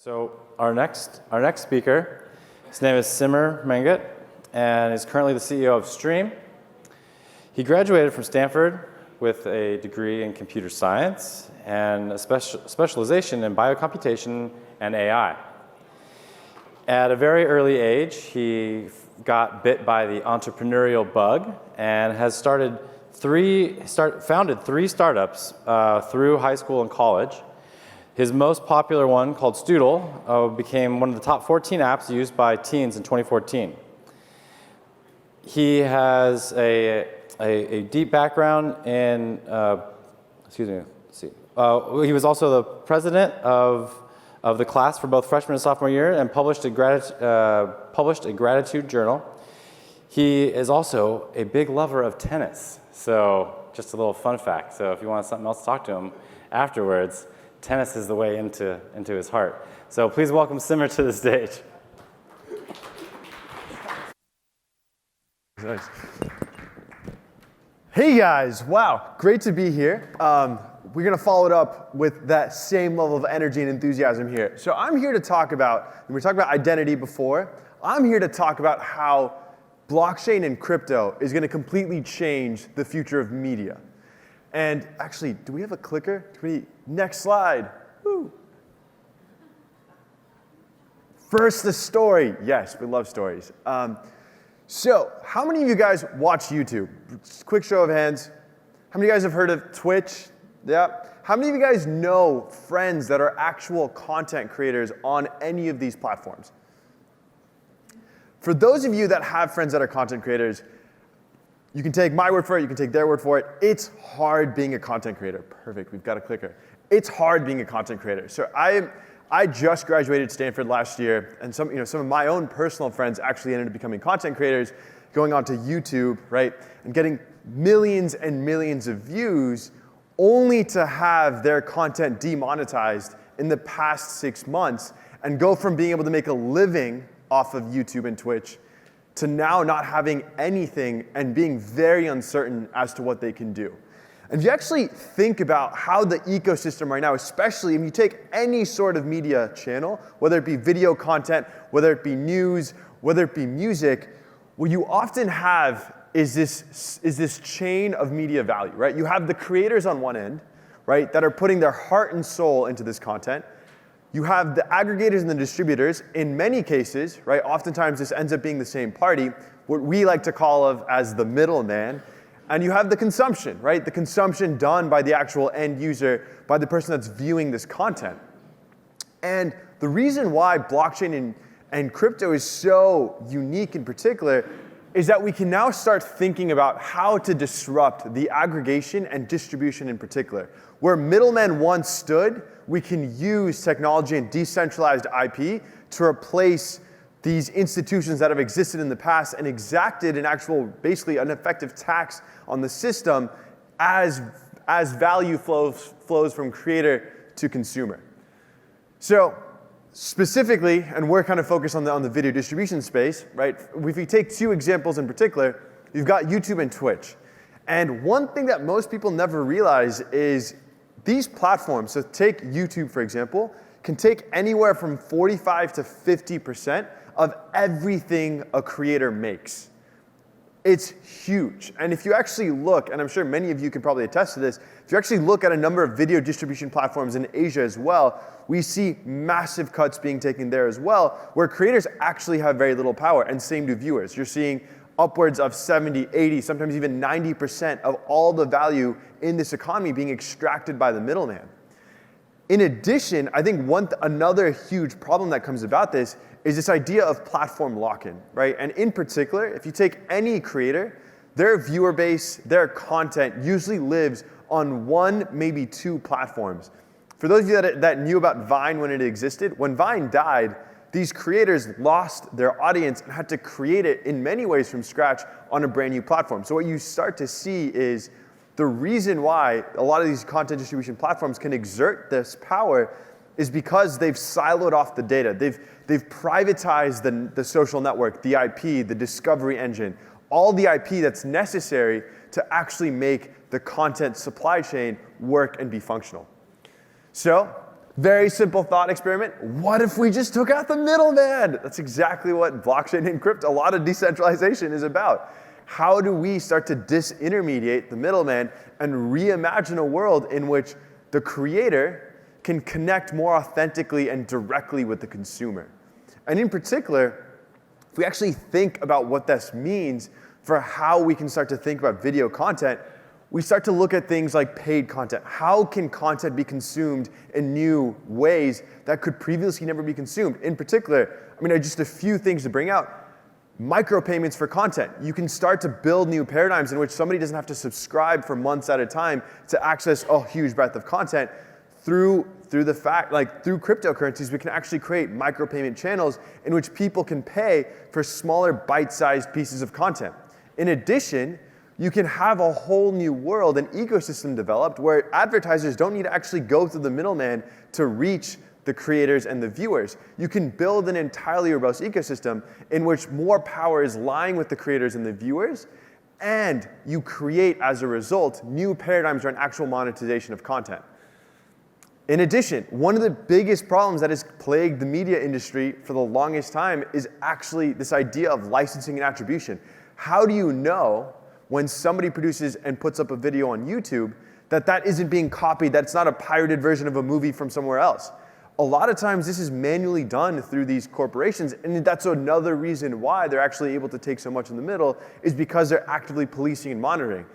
So our next speaker, his name is Simar Mangat, and is currently the CEO of Stream. He graduated from Stanford with a degree in computer science and a specialization in biocomputation and AI. At a very early age, he got bit by the entrepreneurial bug and has founded three startups through high school and college. His most popular one, called Stoodle, became one of the top 14 apps used by teens in 2014. He has a deep background in, he was also the president of the class for both freshman and sophomore year and published a gratitude journal. He is also a big lover of tennis. So just a little fun fact. So if you want something else to talk to him afterwards, tennis is the way into his heart. So please welcome Simar to the stage. Nice. Hey guys, wow, great to be here. We're gonna follow it up with that same level of energy and enthusiasm here. So I'm here to talk about, we were talking about identity before, I'm here to talk about how blockchain and crypto is gonna completely change the future of media. And actually, do we have a clicker? Next slide. Woo. First, the story. Yes, we love stories. So, how many of you guys watch YouTube? Quick show of hands. How many of you guys have heard of Twitch? Yeah. How many of you guys know friends that are actual content creators on any of these platforms? For those of you that have friends that are content creators, you can take my word for it, you can take their word for it. It's hard being a content creator. Perfect, we've got a clicker. It's hard being a content creator. So I just graduated Stanford last year, and some of my own personal friends actually ended up becoming content creators, going onto YouTube, right, and getting millions and millions of views, only to have their content demonetized in the past 6 months, and go from being able to make a living off of YouTube and Twitch to now not having anything and being very uncertain as to what they can do. And if you actually think about how the ecosystem right now, especially if you take any sort of media channel, whether it be video content, whether it be news, whether it be music, what you often have is this chain of media value, right? You have the creators on one end, right, that are putting their heart and soul into this content. You have the aggregators and the distributors. In many cases, right, oftentimes this ends up being the same party, what we like to call as the middleman. And you have the consumption, right? The consumption done by the actual end user, by the person that's viewing this content. And the reason why blockchain and crypto is so unique in particular is that we can now start thinking about how to disrupt the aggregation and distribution in particular. Where middlemen once stood, we can use technology and decentralized IP to replace these institutions that have existed in the past and exacted an actual, basically an effective tax on the system as value flows from creator to consumer. So specifically, and we're kind of focused on the video distribution space, right? If we take two examples in particular, you've got YouTube and Twitch. And one thing that most people never realize is these platforms, so take YouTube for example, can take anywhere from 45 to 50% of everything a creator makes. It's huge. And if you actually look, and I'm sure many of you can probably attest to this, if you actually look at a number of video distribution platforms in Asia as well, we see massive cuts being taken there as well, where creators actually have very little power, and same do viewers. You're seeing upwards of 70, 80, sometimes even 90% of all the value in this economy being extracted by the middleman. In addition, I think another huge problem that comes about this is this idea of platform lock-in, right? And in particular, if you take any creator, their viewer base, their content usually lives on one, maybe two platforms. For those of you that knew about Vine when it existed, when Vine died, these creators lost their audience and had to create it in many ways from scratch on a brand new platform. So what you start to see is the reason why a lot of these content distribution platforms can exert this power is because they've siloed off the data. They've privatized the social network, the IP, the discovery engine, all the IP that's necessary to actually make the content supply chain work and be functional. So Very simple thought experiment. What if we just took out the middleman? That's exactly what blockchain and crypto, a lot of decentralization is about. How do we start to disintermediate the middleman and reimagine a world in which the creator can connect more authentically and directly with the consumer? And in particular, if we actually think about what this means for how we can start to think about video content, we start to look at things like paid content. How can content be consumed in new ways that could previously never be consumed? In particular, just a few things to bring out. Micropayments for content. You can start to build new paradigms in which somebody doesn't have to subscribe for months at a time to access a huge breadth of content. Through cryptocurrencies, we can actually create micropayment channels in which people can pay for smaller bite-sized pieces of content. In addition, you can have a whole new world, an ecosystem developed where advertisers don't need to actually go through the middleman to reach the creators and the viewers. You can build an entirely robust ecosystem in which more power is lying with the creators and the viewers, and you create, as a result, new paradigms around actual monetization of content. In addition, one of the biggest problems that has plagued the media industry for the longest time is actually this idea of licensing and attribution. How do you know when somebody produces and puts up a video on YouTube that isn't being copied, that it's not a pirated version of a movie from somewhere else? A lot of times this is manually done through these corporations, and that's another reason why they're actually able to take so much in the middle, is because they're actively policing and monitoring.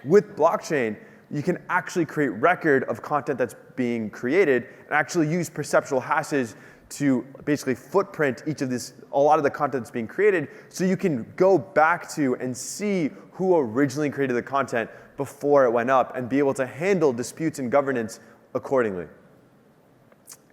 With blockchain, you can actually create record of content that's being created and actually use perceptual hashes to basically footprint a lot of the content that's being created, so you can go back to and see who originally created the content before it went up and be able to handle disputes and governance accordingly.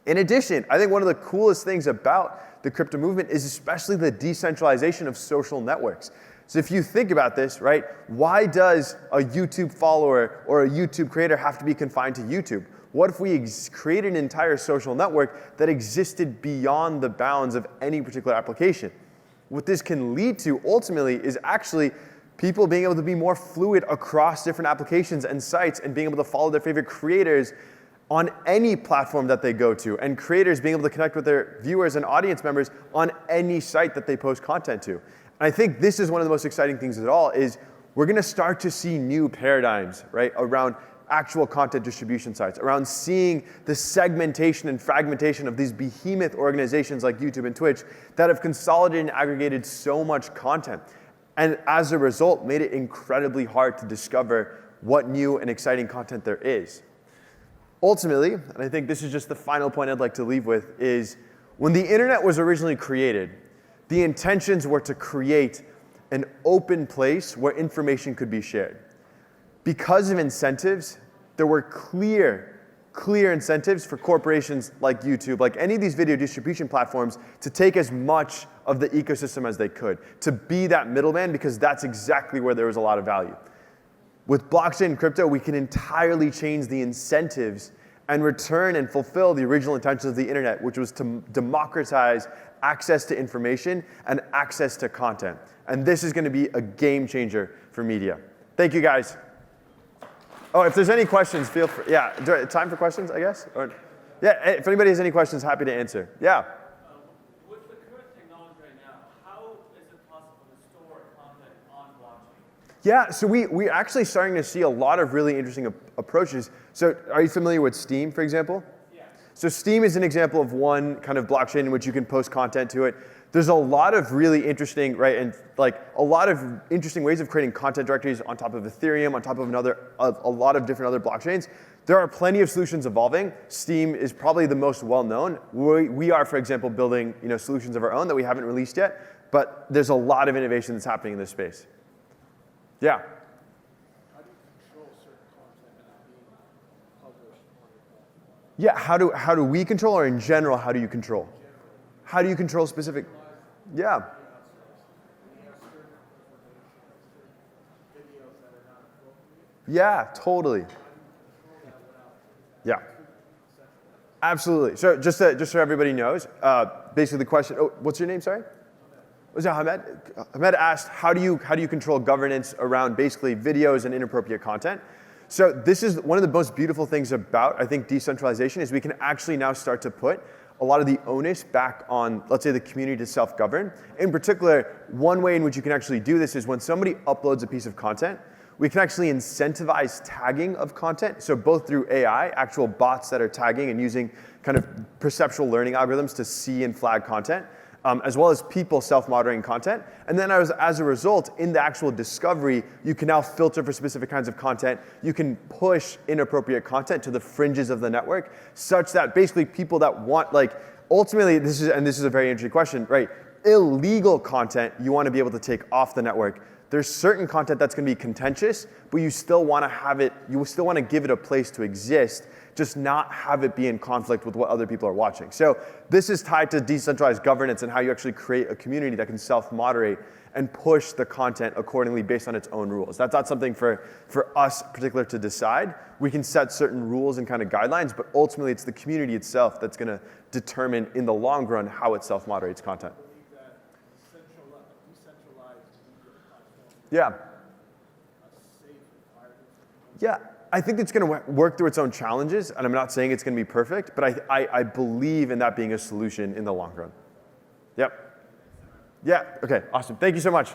In addition, I think one of the coolest things about the crypto movement is especially the decentralization of social networks. So if you think about this, right, why does a YouTube follower or a YouTube creator have to be confined to YouTube? What if we created an entire social network that existed beyond the bounds of any particular application? What this can lead to ultimately is actually people being able to be more fluid across different applications and sites and being able to follow their favorite creators on any platform that they go to, and creators being able to connect with their viewers and audience members on any site that they post content to. And I think this is one of the most exciting things at all, is we're going to start to see new paradigms, right, around actual content distribution sites, around seeing the segmentation and fragmentation of these behemoth organizations like YouTube and Twitch that have consolidated and aggregated so much content, and as a result made it incredibly hard to discover what new and exciting content there is. Ultimately, and I think this is just the final point I'd like to leave with, is when the internet was originally created, the intentions were to create an open place where information could be shared. Because of incentives, there were clear incentives for corporations like YouTube, like any of these video distribution platforms, to take as much of the ecosystem as they could, to be that middleman, because that's exactly where there was a lot of value. With blockchain and crypto, we can entirely change the incentives and return and fulfill the original intentions of the internet, which was to democratize access to information and access to content. And this is going to be a game changer for media. Thank you, guys. Oh, if there's any questions, feel free. Yeah, time for questions, I guess? Yeah, if anybody has any questions, happy to answer. Yeah. With the current technology right now, how is it possible to store content on blockchain? Yeah, so we're actually starting to see a lot of really interesting approaches. So are you familiar with Steam, for example? Yeah. So Steam is an example of one kind of blockchain in which you can post content to it. There's a lot of really interesting, right, and like a lot of interesting ways of creating content directories on top of Ethereum, on top of a lot of different other blockchains. There are plenty of solutions evolving. Steam is probably the most well-known. We are, for example, building solutions of our own that we haven't released yet, but there's a lot of innovation that's happening in this space. Yeah. How do you control certain content not being published on your platform? Yeah, how do we control, or in general, how do you control? How do you control specific? Yeah. Yeah, totally. Yeah. Absolutely. So just so everybody knows, basically the question, what's your name, sorry? Was that Hamed? Hamed asked, how do you control governance around basically videos and inappropriate content? So this is one of the most beautiful things about, I think, decentralization is we can actually now start to put a lot of the onus back on, let's say, the community to self-govern. In particular, one way in which you can actually do this is when somebody uploads a piece of content, we can actually incentivize tagging of content. So both through AI, actual bots that are tagging and using kind of perceptual learning algorithms to see and flag content, as well as people self-moderating content. And then as a result, in the actual discovery, you can now filter for specific kinds of content. You can push inappropriate content to the fringes of the network, such that basically people that want, like, ultimately, this is a very interesting question, right? Illegal content you want to be able to take off the network. There's certain content that's going to be contentious, but you still want to have it, you still want to give it a place to exist, just not have it be in conflict with what other people are watching. So this is tied to decentralized governance and how you actually create a community that can self-moderate and push the content accordingly based on its own rules. That's not something for us particular to decide. We can set certain rules and kind of guidelines, but ultimately it's the community itself that's going to determine in the long run how it self-moderates content. Yeah. Yeah, I think it's going to work through its own challenges, and I'm not saying it's going to be perfect, but I believe in that being a solution in the long run. Yep. Yeah, okay, awesome. Thank you so much.